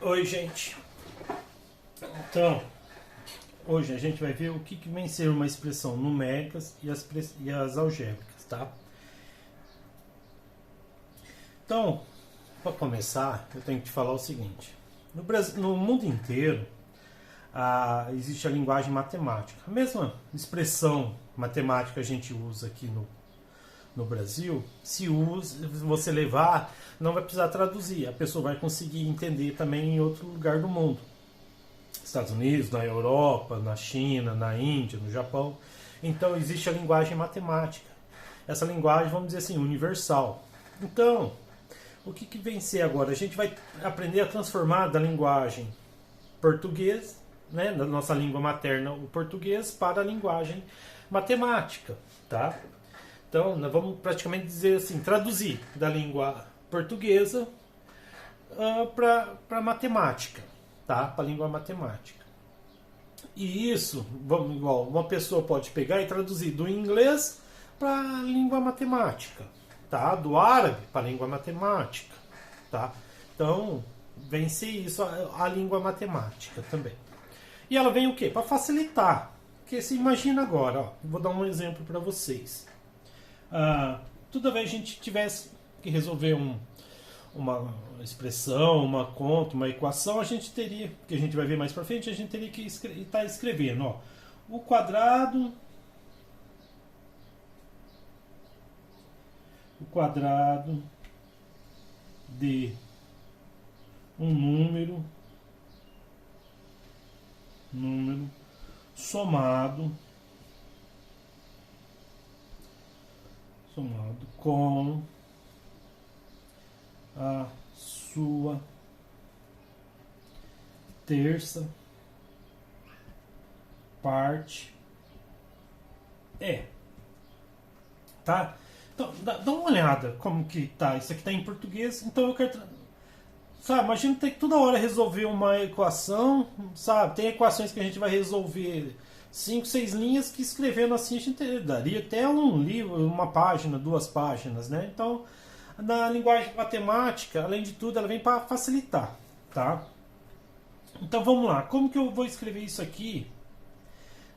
Oi, gente. Então, hoje a gente vai ver o que vem ser uma expressão numéricas e as algébricas, tá? Então, para começar, eu tenho que te falar o seguinte. No mundo inteiro, existe a linguagem matemática. A mesma expressão matemática que a gente usa aqui no Brasil, se você levar, não vai precisar traduzir. A pessoa vai conseguir entender também em outro lugar do mundo. Estados Unidos, na Europa, na China, na Índia, no Japão. Então existe a linguagem matemática. Essa linguagem, vamos dizer assim, universal. Então, o que vem ser agora? A gente vai aprender a transformar da linguagem português, né, da nossa língua materna, o português, para a linguagem matemática, tá? Então, nós vamos praticamente dizer assim, traduzir da língua portuguesa para matemática, tá? Para a língua matemática. E isso, igual, uma pessoa pode pegar e traduzir do inglês para a língua matemática, tá? Do árabe para a língua matemática, tá? Então, vem ser isso a língua matemática também. E ela vem o quê? Para facilitar. Porque se imagina agora, ó, vou dar um exemplo para vocês. Toda vez que a gente tivesse que resolver uma expressão, uma conta, uma equação, a gente teria, que a gente vai ver mais para frente, a gente teria que estar escrevendo, ó, o quadrado de um número somado com a sua terça parte tá? Então, dá uma olhada como que tá. Isso aqui tá em português, então eu quero sabe, imagina ter que toda hora resolver uma equação, sabe? Tem equações que a gente vai resolver 5, 6 linhas que escrevendo assim a gente daria até um livro, uma página, 2 páginas, né? Então, na linguagem matemática, além de tudo, ela vem para facilitar, tá? Então vamos lá, como que eu vou escrever isso aqui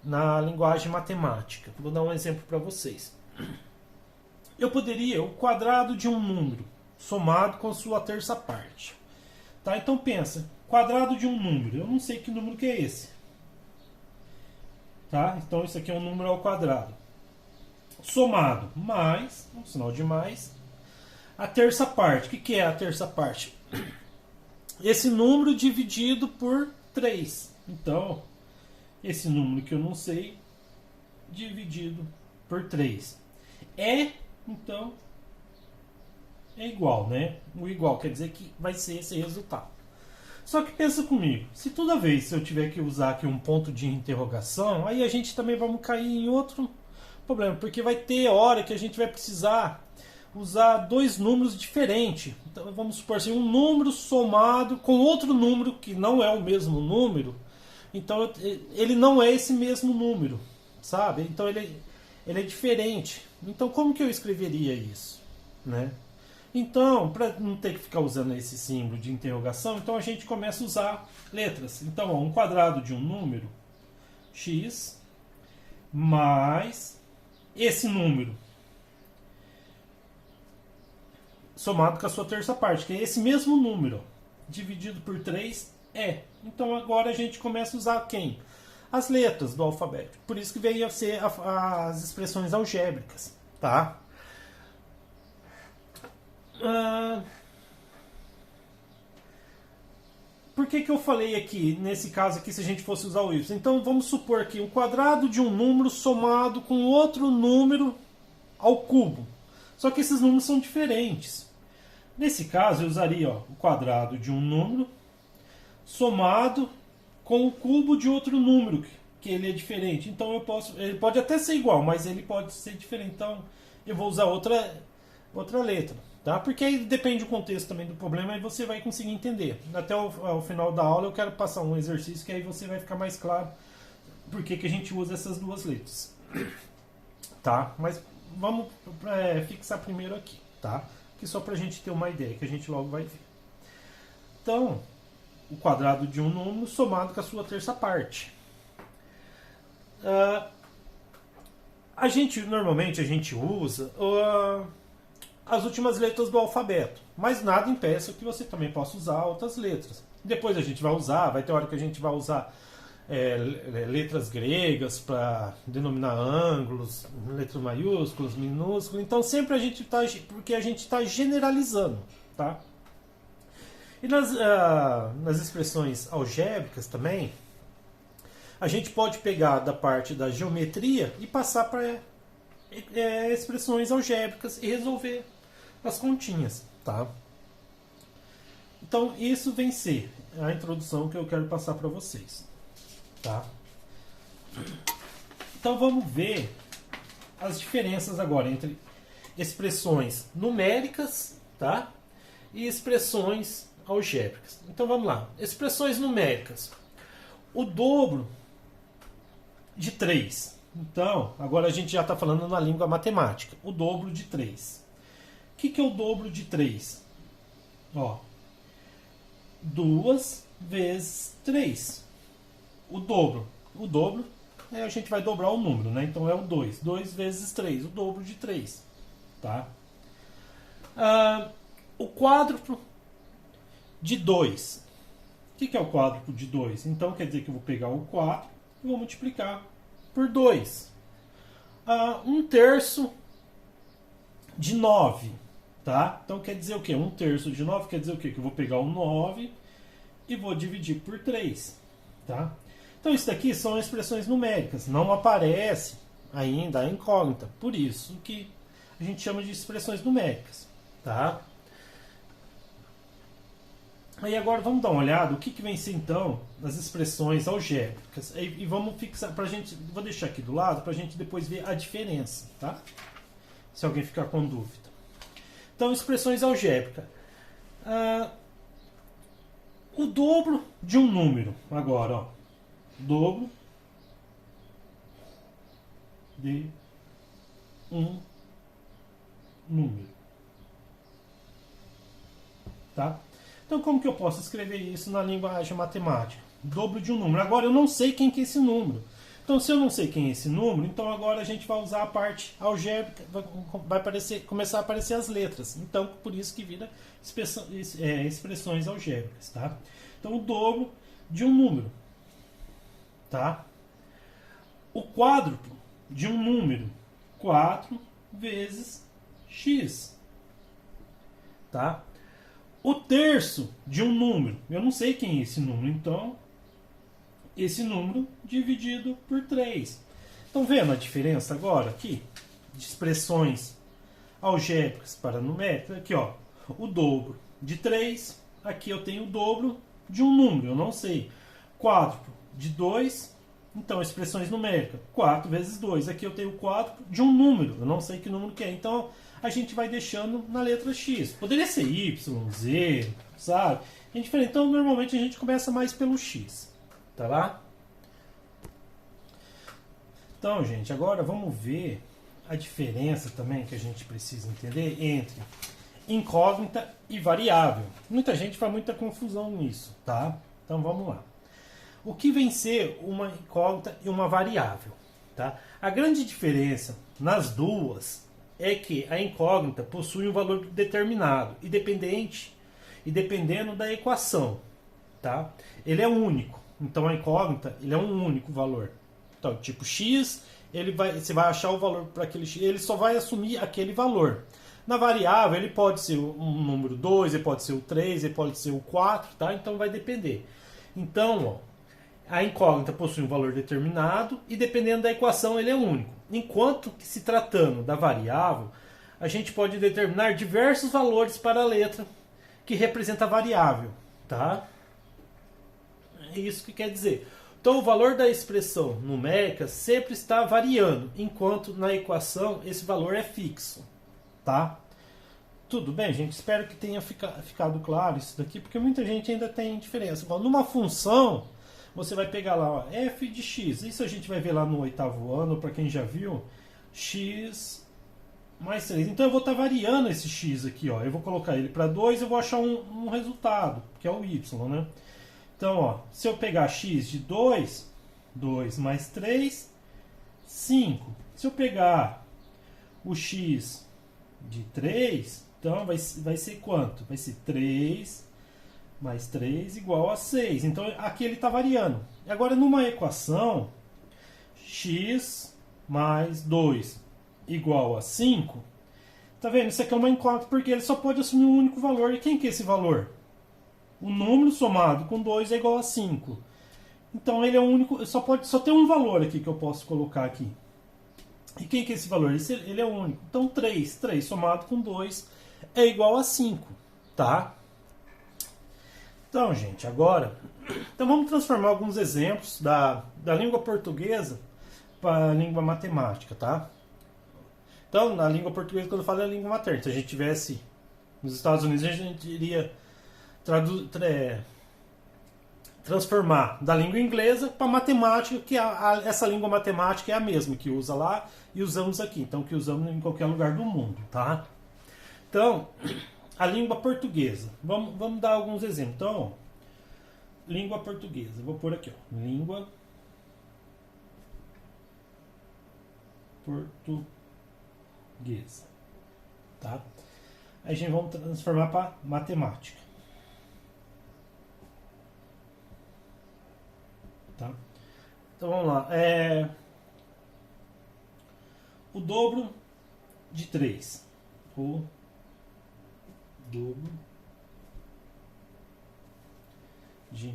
na linguagem matemática? Vou dar um exemplo para vocês. Eu poderia o quadrado de um número somado com sua terça parte. Tá? Então pensa, quadrado de um número, eu não sei que número que é esse. Tá? Então isso aqui é um número ao quadrado. Somado, mais, um sinal de mais, a terça parte. O que é a terça parte? Esse número dividido por 3. Então, esse número que eu não sei, dividido por 3. Então, é igual, né? O igual quer dizer que vai ser esse resultado. Só que pensa comigo, se toda vez eu tiver que usar aqui um ponto de interrogação, aí a gente também vamos cair em outro problema, porque vai ter hora que a gente vai precisar usar dois números diferentes. Então vamos supor assim, um número somado com outro número que não é o mesmo número. Então ele não é esse mesmo número, sabe? Então ele é diferente. Então como que eu escreveria isso, né? Então, para não ter que ficar usando esse símbolo de interrogação, então a gente começa a usar letras. Então, ó, um quadrado de um número, x, mais esse número, somado com a sua terça parte, que é esse mesmo número, dividido por 3, Então agora a gente começa a usar quem? As letras do alfabeto. Por isso que veio a ser as expressões algébricas, tá? Por que eu falei aqui, nesse caso aqui, se a gente fosse usar o y? Então vamos supor que o quadrado de um número somado com outro número ao cubo. Só que esses números são diferentes. Nesse caso eu usaria o quadrado de um número somado com o cubo de outro número, que ele é diferente. Então ele pode até ser igual, mas ele pode ser diferente. Então eu vou usar outra letra. Tá? Porque aí depende do contexto também do problema e você vai conseguir entender. Até o final da aula eu quero passar um exercício que aí você vai ficar mais claro por que a gente usa essas duas letras. Tá? Mas vamos fixar primeiro aqui. Tá? Que só pra gente ter uma ideia, que a gente logo vai ver. Então, o quadrado de um número somado com a sua terça parte. Normalmente a gente usa as últimas letras do alfabeto, mas nada impeça que você também possa usar outras letras. Depois a gente vai ter hora que a gente vai usar letras gregas para denominar ângulos, letras maiúsculas, minúsculas. Então sempre porque a gente está generalizando, tá? E nas expressões algébricas também, a gente pode pegar da parte da geometria e passar para expressões algébricas e resolver as continhas, tá? Então isso vem ser a introdução que eu quero passar para vocês, tá? Então vamos ver as diferenças agora entre expressões numéricas, tá? E expressões algébricas. Então vamos lá. Expressões numéricas. O dobro de 3. Então, agora a gente já está falando na língua matemática. O dobro de 3. O que é o dobro de 3? Ó, 2 vezes 3. O dobro. O dobro, a gente vai dobrar o número, né? Então é o 2. 2 vezes 3. O dobro de 3. Tá? O quádruplo de 2. O que é o quádruplo de 2? Então quer dizer que eu vou pegar o 4 e vou multiplicar por 2. 1/3 de 9. Tá? Então quer dizer o quê? 1/3 de 9 quer dizer o quê? Que eu vou pegar o 9 e vou dividir por 3. Tá? Então isso daqui são expressões numéricas. Não aparece ainda a incógnita. Por isso que a gente chama de expressões numéricas. Tá? Aí agora vamos dar uma olhada o que vem ser então as expressões algébricas. E vamos fixar pra gente. Vou deixar aqui do lado para a gente depois ver a diferença, tá? Se alguém ficar com dúvida. Então, expressões algébricas. O dobro de um número. Agora, ó. Dobro de um número. Tá? Então, como que eu posso escrever isso na linguagem matemática? Dobro de um número. Agora, eu não sei quem que é esse número. Então, se eu não sei quem é esse número, então agora a gente vai usar a parte algébrica, vai começar a aparecer as letras. Então, por isso que vira expressões algébricas. Tá? Então, o dobro de um número. Tá? O quádruplo de um número. 4 vezes x. Tá? O terço de um número. Eu não sei quem é esse número, então esse número dividido por 3. Estão vendo a diferença agora aqui? De expressões algébricas para numéricas. Aqui, ó, o dobro de 3. Aqui eu tenho o dobro de um número, eu não sei. Quádruplo de 2. Então, expressões numéricas. 4 vezes 2. Aqui eu tenho o quádruplo de um número, eu não sei que número que é. Então, a gente vai deixando na letra X. Poderia ser Y, Z, sabe? É diferente. Então, normalmente a gente começa mais pelo X. Tá lá? Então, gente, agora vamos ver a diferença também que a gente precisa entender entre incógnita e variável. Muita gente faz muita confusão nisso, tá? Então, vamos lá. O que vem ser uma incógnita e uma variável, tá? A grande diferença nas duas é que a incógnita possui um valor determinado e dependendo da equação, tá? Ele é único. Então a incógnita, ele é um único valor. Então, tipo x, você vai achar o valor para aquele x, ele só vai assumir aquele valor. Na variável, ele pode ser um número 2, ele pode ser o 3, ele pode ser o 4, tá? Então vai depender. Então, ó, a incógnita possui um valor determinado e dependendo da equação, ele é único. Enquanto que se tratando da variável, a gente pode determinar diversos valores para a letra que representa a variável, tá? É isso que quer dizer. Então, o valor da expressão numérica sempre está variando, enquanto na equação esse valor é fixo. Tá? Tudo bem, gente? Espero que tenha ficado claro isso daqui, porque muita gente ainda tem diferença. Bom, numa função, você vai pegar lá, ó, f de x. Isso a gente vai ver lá no 8º ano, para quem já viu, x mais 3. Então, eu vou estar variando esse x aqui. Ó. Eu vou colocar ele para 2 e eu vou achar um resultado, que é o y, né? Então, ó, se eu pegar x de 2, 2 mais 3, 5. Se eu pegar o x de 3, então vai ser quanto? Vai ser 3 mais 3 igual a 6. Então aqui ele está variando. Agora numa equação, x mais 2 igual a 5, tá vendo? Isso aqui é uma incógnita porque ele só pode assumir um único valor. E quem que é esse valor? O número somado com 2 é igual a 5. Então ele é o único, só tem um valor aqui que eu posso colocar aqui. E quem que é esse valor? Ele é único. Então 3 somado com 2 é igual a 5, tá? Então, gente, agora então vamos transformar alguns exemplos da língua portuguesa para a língua matemática, tá? Então, na língua portuguesa, quando eu falo é a língua materna. Se a gente tivesse nos Estados Unidos, a gente iria transformar da língua inglesa para matemática, que essa língua matemática é a mesma que usa lá e usamos aqui, então que usamos em qualquer lugar do mundo, tá? Então, a língua portuguesa. Vamos dar alguns exemplos. Então, ó, língua portuguesa. Vou pôr aqui, ó, língua portuguesa, tá? Aí a gente vai transformar para matemática. Tá? Então vamos lá. O dobro de 3. O dobro de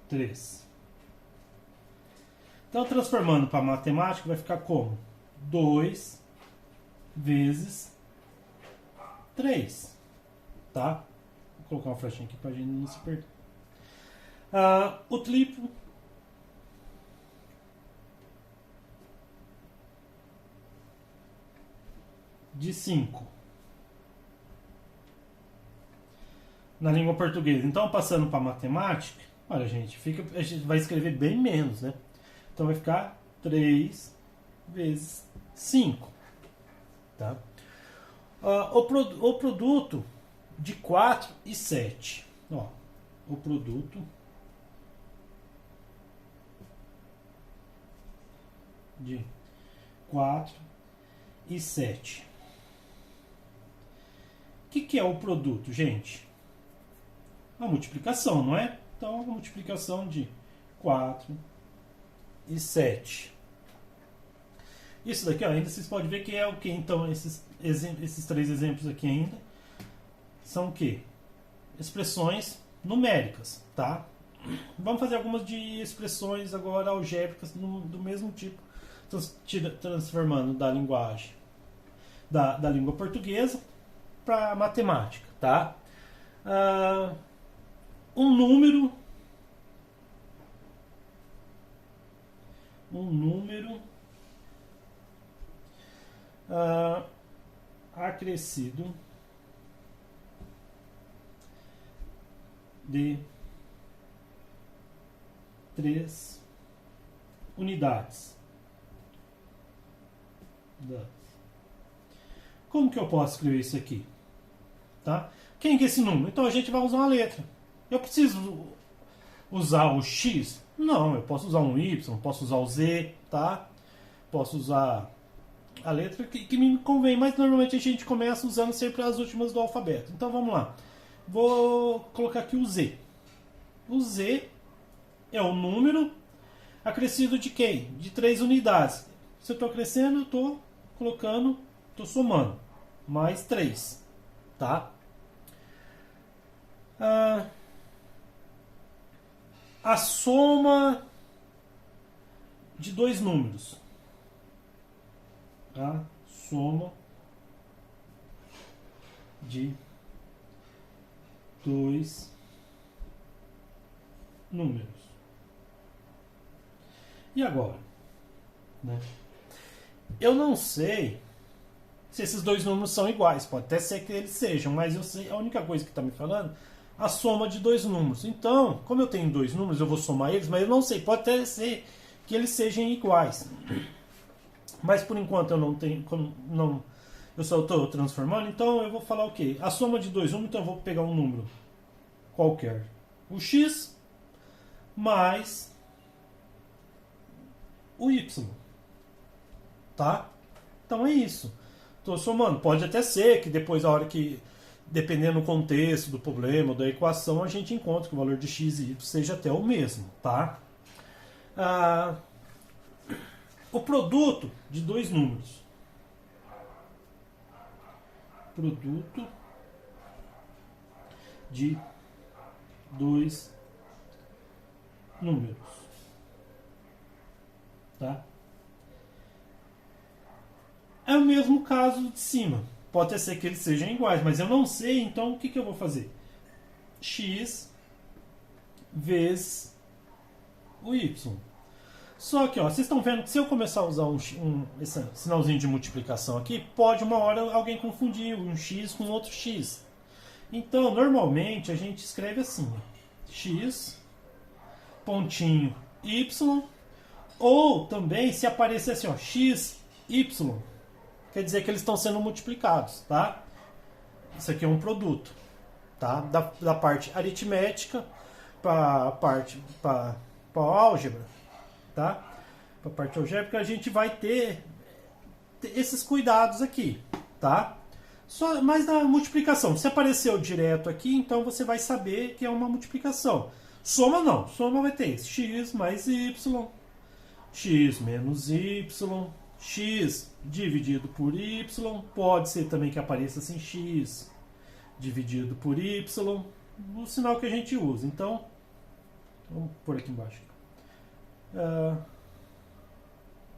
3. Então, transformando para matemática, vai ficar como? 2 vezes 3. Tá? Vou colocar uma flechinha aqui para a gente não se perder. O triplo de 5 na língua portuguesa. Então, passando para matemática, olha, a gente vai escrever bem menos, né? Então, vai ficar 3 vezes 5. Tá? O produto de 4 e 7. Ó, o produto de 4 e 7. O que é o produto, gente? A multiplicação, não é? Então, a multiplicação de 4 e 7. Isso daqui, ó, ainda vocês podem ver que é o que? Então, esses 3 exemplos aqui ainda são o que? Expressões numéricas, tá? Vamos fazer algumas de expressões agora algébricas do mesmo tipo, transformando da linguagem da língua portuguesa para matemática, tá? Um número acrescido de 3 unidades. Como que eu posso escrever isso aqui? Tá? Quem que é esse número? Então a gente vai usar uma letra. Eu preciso usar o X? Não, eu posso usar um Y, posso usar o Z, tá? Posso usar a letra que me convém, mas normalmente a gente começa usando sempre as últimas do alfabeto. Então vamos lá. Vou colocar aqui o Z. O Z é o número acrescido de quem? De 3 unidades. Se eu estou crescendo, eu estou colocando, estou somando. Mais 3. Tá? A soma de 2 números. A soma de 2 números. E agora? Né? Eu não sei se esses 2 números são iguais. Pode até ser que eles sejam, mas eu sei, a única coisa que está me falando a soma de 2 números. Então, como eu tenho 2 números, eu vou somar eles, mas eu não sei. Pode até ser que eles sejam iguais. Mas por enquanto eu não tenho. Eu só estou transformando, então eu vou falar o quê? A soma de 2 números, então eu vou pegar um número qualquer. O x mais o y, tá? Então é isso. Estou somando. Pode até ser que depois, a hora que, dependendo do contexto do problema, da equação, a gente encontre que o valor de x e y seja até o mesmo, tá? O produto de dois números. Produto de dois números, tá? É o mesmo caso de cima. Pode até ser que eles sejam iguais, mas eu não sei, então o que eu vou fazer? X vezes o y. Só que, ó, vocês estão vendo que se eu começar a usar esse sinalzinho de multiplicação aqui, pode uma hora alguém confundir um x com outro x. Então, normalmente, a gente escreve assim, ó, x, pontinho, y, ou também, se aparecer assim, ó, x, y, quer dizer que eles estão sendo multiplicados, tá? Isso aqui é um produto, tá? Da parte aritmética para a parte para álgebra, tá? Para a parte algébrica a gente vai ter esses cuidados aqui, tá? Mas na multiplicação, se apareceu direto aqui, então você vai saber que é uma multiplicação. Soma não, soma vai ter x mais y, x menos y, x dividido por y, pode ser também que apareça assim, x dividido por y, o sinal que a gente usa. Então, vamos pôr aqui embaixo.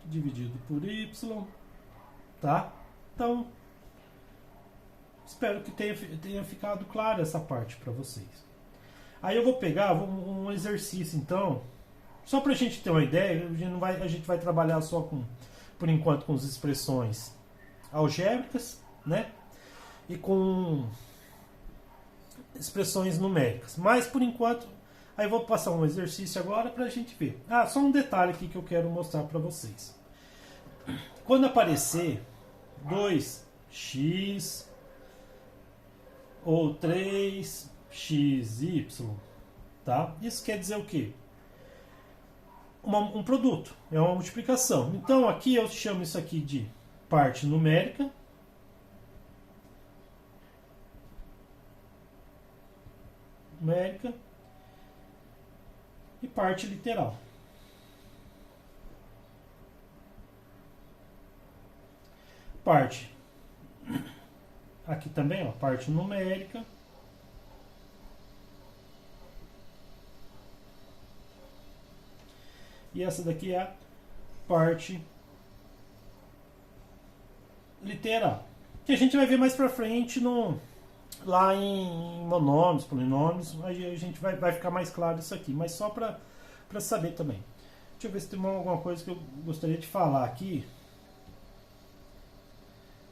Dividido por y, tá? Então, espero que tenha ficado claro essa parte para vocês. Aí eu vou pegar um exercício, então, só para a gente ter uma ideia, a gente vai trabalhar só por enquanto com as expressões algébricas, né? E com expressões numéricas. Mas por enquanto, aí eu vou passar um exercício agora para a gente ver. Só um detalhe aqui que eu quero mostrar para vocês. Quando aparecer 2x ou 3xy, tá? Isso quer dizer o quê? Um produto, é uma multiplicação. Então aqui eu chamo isso aqui de parte numérica e parte literal. Parte aqui também, ó, parte numérica e essa daqui é a parte literal, que a gente vai ver mais pra frente lá em monômios, polinômios, aí a gente vai ficar mais claro isso aqui, mas só para saber também. Deixa eu ver se tem alguma coisa que eu gostaria de falar aqui.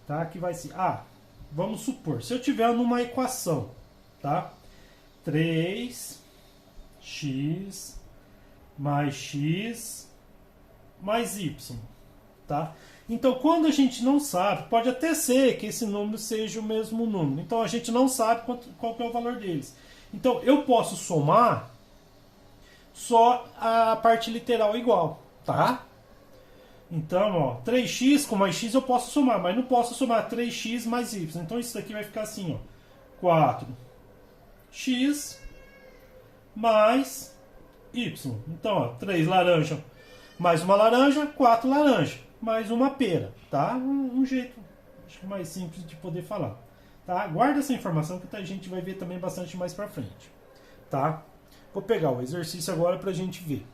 Tá? Que vai ser, vamos supor, se eu tiver numa equação, tá? 3x mais x mais y, tá? Então, quando a gente não sabe, pode até ser que esse número seja o mesmo número. Então, a gente não sabe qual que é o valor deles. Então, eu posso somar só a parte literal igual, tá? Então, ó, 3x com mais x eu posso somar, mas não posso somar 3x mais y. Então, isso daqui vai ficar assim, ó, 4x mais y. Então, ó, 3 laranja mais uma laranja, 4 laranja, mais uma pera, tá? Um jeito, acho que mais simples de poder falar, tá? Guarda essa informação que a gente vai ver também bastante mais pra frente, tá? Vou pegar o exercício agora pra gente ver.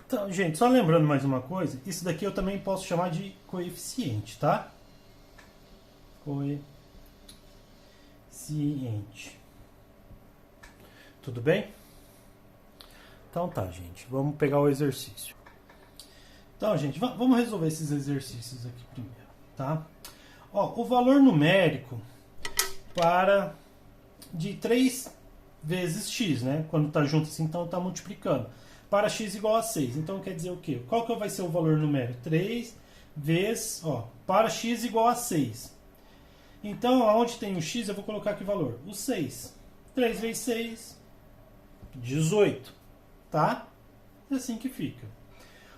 Então, gente, só lembrando mais uma coisa, isso daqui eu também posso chamar de coeficiente, tá? Coeficiente. Tudo bem? Então tá, gente, vamos pegar o exercício. Então, gente, vamos resolver esses exercícios aqui primeiro, tá? Ó, o valor numérico de 3 vezes x, né? Quando tá junto assim, então tá multiplicando. Para x igual a 6. Então quer dizer o quê? Qual que vai ser o valor numérico? 3 vezes, ó, para x igual a 6. Então, aonde tem o x, eu vou colocar aqui o valor? O 6. 3 vezes 6, 18. Tá? É assim que fica.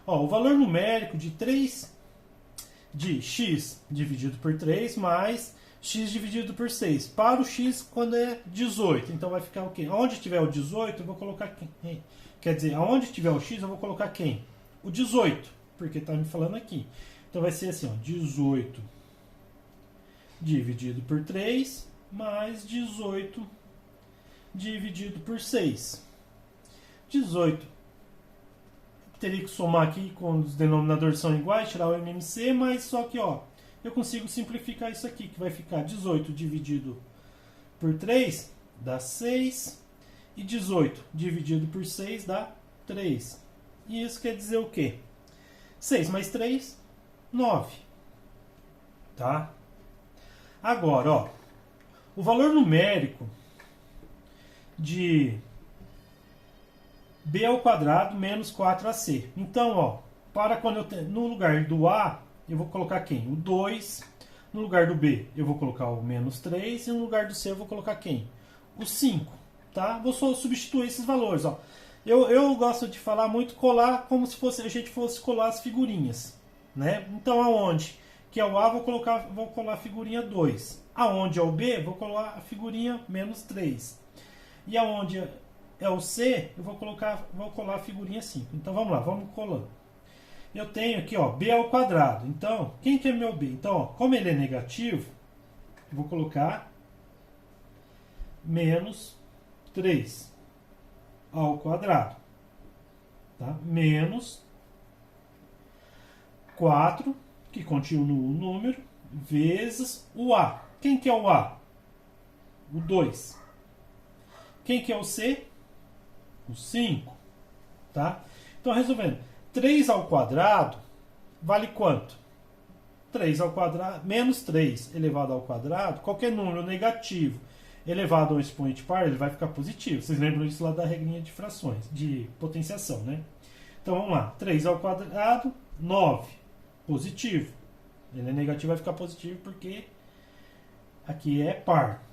Ó, o valor numérico de x dividido por 3 mais x dividido por 6. Para o x quando é 18. Então vai ficar o quê? Onde tiver o 18, eu vou colocar quem? Quer dizer, aonde tiver o x, eu vou colocar quem? O 18, porque está me falando aqui. Então vai ser assim, ó, 18 dividido por 3 mais 18 dividido por 6. 18. Teria que somar aqui quando os denominadores são iguais, tirar o MMC, mas só que ó, eu consigo simplificar isso aqui, que vai ficar 18 dividido por 3 dá 6 e 18 dividido por 6 dá 3. E isso quer dizer o quê? 6 mais 3, 9. Tá? Agora, ó, o valor numérico de b ao quadrado menos 4ac. Então, ó, para quando eu tenho, no lugar do a, eu vou colocar quem? O 2. No lugar do b, eu vou colocar o menos 3. E no lugar do c, eu vou colocar quem? O 5. Tá? Vou só substituir esses valores. Ó. Eu gosto de falar muito colar como se fosse, a gente fosse colar as figurinhas. Né? Então, aonde que é o a, vou colar a figurinha 2. Aonde é o b, vou colar a figurinha menos 3. E aonde é o C, eu vou colar a figurinha 5. Então vamos lá, vamos colando. Eu tenho aqui, ó, b ao quadrado. Então, quem que é meu b? Então, ó, como ele é negativo, eu vou colocar menos 3 ao quadrado. Tá? Menos 4, que continua o número, vezes o a. Quem que é o a? O 2. Quem que é o c? O 5. Tá? Então, resolvendo. 3 ao quadrado vale quanto? 3 ao quadrado, menos 3 elevado ao quadrado, qualquer número negativo elevado a um expoente par, ele vai ficar positivo. Vocês lembram isso lá da regrinha de frações, de potenciação, né? Então, vamos lá. 3 ao quadrado, 9. Positivo. Ele é negativo, vai ficar positivo porque aqui é par.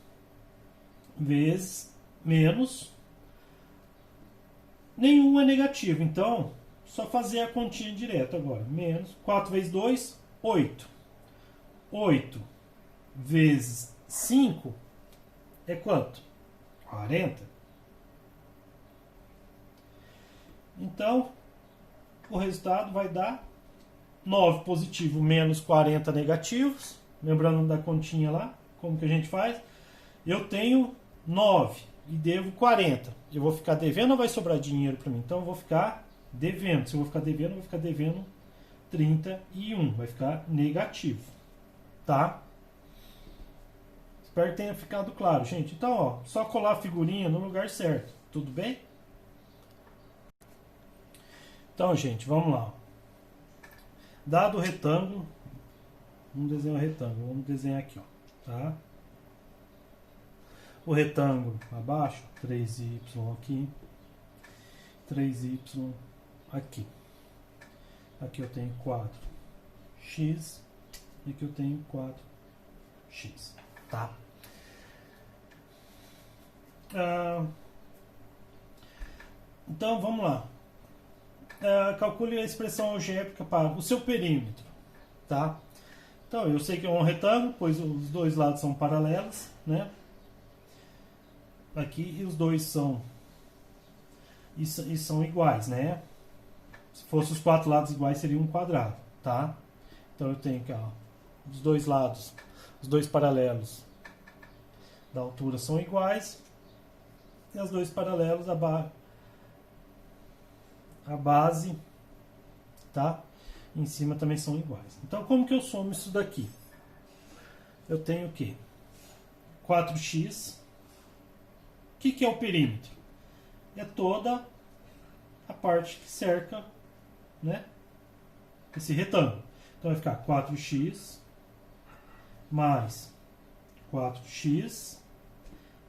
Vezes, menos, nenhum é negativo. Então, só fazer a continha direta agora. Menos 4 vezes 2, 8. 8 vezes 5 é quanto? 40. Então, o resultado vai dar 9 positivo menos 40 negativos. Lembrando da continha lá, como que a gente faz? Eu tenho 9 e devo 40. Eu vou ficar devendo ou vai sobrar dinheiro para mim? Então eu vou ficar devendo. Se eu vou ficar devendo, eu vou ficar devendo 31. Vai ficar negativo. Tá? Espero que tenha ficado claro, gente. Então, ó, só colar a figurinha no lugar certo. Tudo bem? Então, gente, vamos lá. Dado o retângulo, vamos desenhar o retângulo. Vamos desenhar aqui, ó. Tá? O retângulo abaixo, 3y aqui, 3y aqui. Aqui eu tenho 4x e aqui eu tenho 4x. Tá? Então vamos lá. Calcule a expressão algébrica para o seu perímetro. Tá? Então eu sei que é um retângulo, pois os dois lados são paralelos, né? Aqui e os dois são iguais, né? Se fossem os quatro lados iguais, seria um quadrado, tá? Então eu tenho que, ó, os dois lados, os dois paralelos da altura são iguais e os dois paralelos a base, tá? Em cima também são iguais. Então como que eu somo isso daqui? Eu tenho o quê? 4x. O que é o perímetro? É toda a parte que cerca, né, esse retângulo. Então vai ficar 4x mais 4x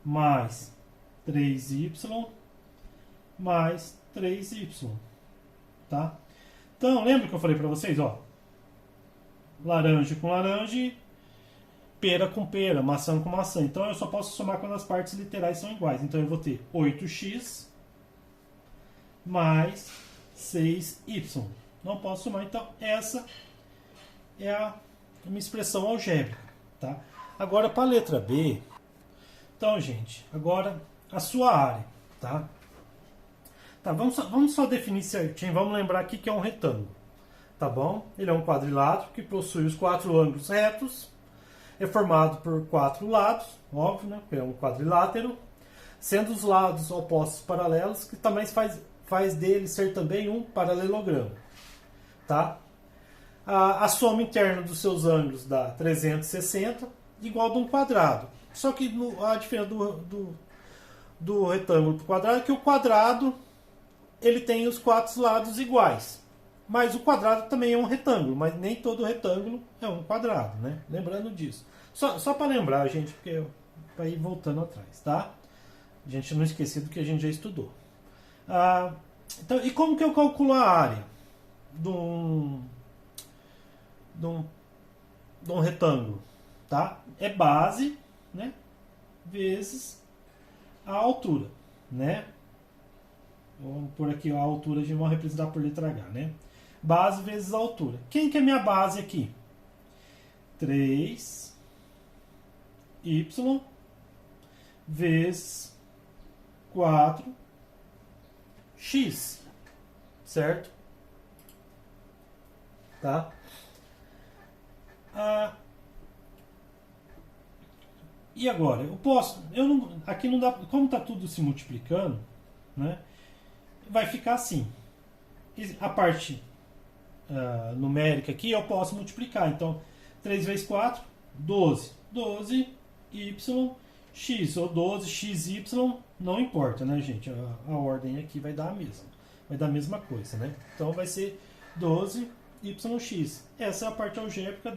mais 3y mais 3y. Tá? Então, lembra que eu falei para vocês? Ó, laranja com laranja pera com pera, maçã com maçã. Então eu só posso somar quando as partes literais são iguais. Então eu vou ter 8x mais 6y. Não posso somar, então essa é a minha expressão algébrica. Tá? Agora para a letra B, então gente, agora a sua área. Tá? Tá, vamos só definir certinho, vamos lembrar aqui que é um retângulo. Tá bom? Ele é um quadrilátero que possui os 4 ângulos retos, é formado por 4 lados, óbvio, né? É um quadrilátero, sendo os lados opostos paralelos, que também faz dele ser também um paralelogramo. Tá? A soma interna dos seus ângulos dá 360, igual a de um quadrado. Só que a diferença do retângulo para o quadrado é que o quadrado ele tem os 4 lados iguais. Mas o quadrado também é um retângulo, mas nem todo retângulo é um quadrado, né? Lembrando disso. Só para lembrar, gente, porque para ir voltando atrás, tá? A gente não esquecer do que a gente já estudou. Então, e como que eu calculo a área de um retângulo? Tá? É base, né? Vezes a altura, né? Vamos por aqui a altura, a gente vai representar por letra H, né? Base vezes a altura. Quem que é minha base aqui? 3y vezes 4x, certo? Tá? E agora? Aqui não dá, como está tudo se multiplicando, né? Vai ficar assim. A parte numérica aqui eu posso multiplicar. Então, 3 vezes 4, 12. 12y x ou 12xy, não importa, né, gente? A ordem aqui vai dar a mesma. Vai dar a mesma coisa, né? Então, vai ser 12yx. Essa é a parte algébrica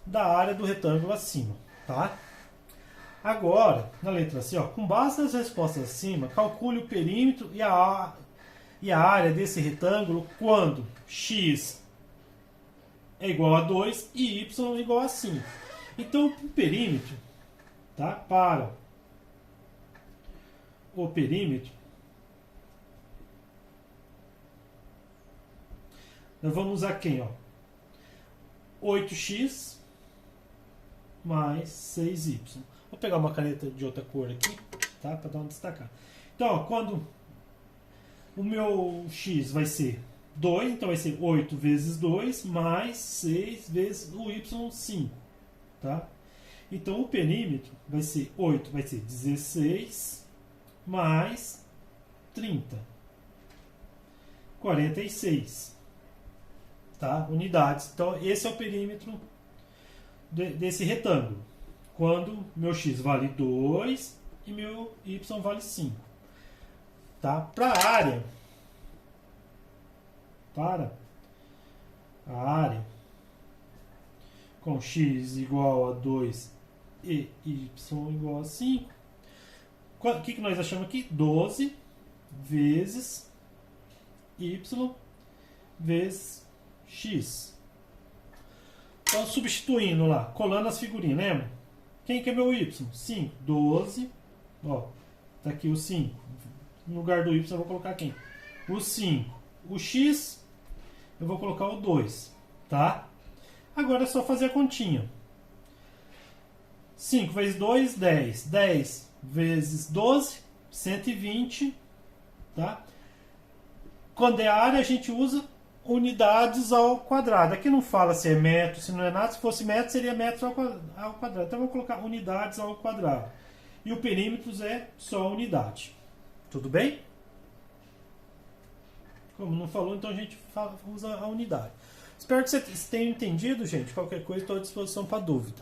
da área do retângulo acima, tá? Agora, na letra C, ó, com base nas respostas acima, calcule o perímetro e a área desse retângulo quando x é igual a 2 e y é igual a 5. Então, o perímetro, tá? Para o perímetro, nós vamos usar quem? Ó? 8x mais 6y. Vou pegar uma caneta de outra cor aqui, tá? Para dar uma destacada. Então, ó, quando o meu x vai ser 2, então vai ser 8 vezes 2 mais 6 vezes o y 5. Tá? Então o perímetro vai ser 8, vai ser 16 mais 30. 46. Tá? Unidades. Então esse é o perímetro desse retângulo. Quando meu x vale 2 e meu y vale 5. Tá? Para a área com x igual a 2 e y igual a 5, o que nós achamos aqui? 12 vezes y vezes x. Então, substituindo lá, colando as figurinhas, lembra? Quem que é meu y? 5. 12. Ó, tá aqui o 5. No lugar do y eu vou colocar quem? O 5. O x eu vou colocar o 2. Tá? Agora é só fazer a continha. 5 vezes 2, 10. 10 vezes 12, 120. Tá? Quando é área, a gente usa unidades ao quadrado. Aqui não fala se é metro, se não é nada. Se fosse metro, seria metros ao quadrado. Então, eu vou colocar unidades ao quadrado. E o perímetro é só a unidade. Tudo bem? Como não falou, então a gente usa a unidade. Espero que vocês tenham entendido, gente. Qualquer coisa, estou à disposição para dúvida.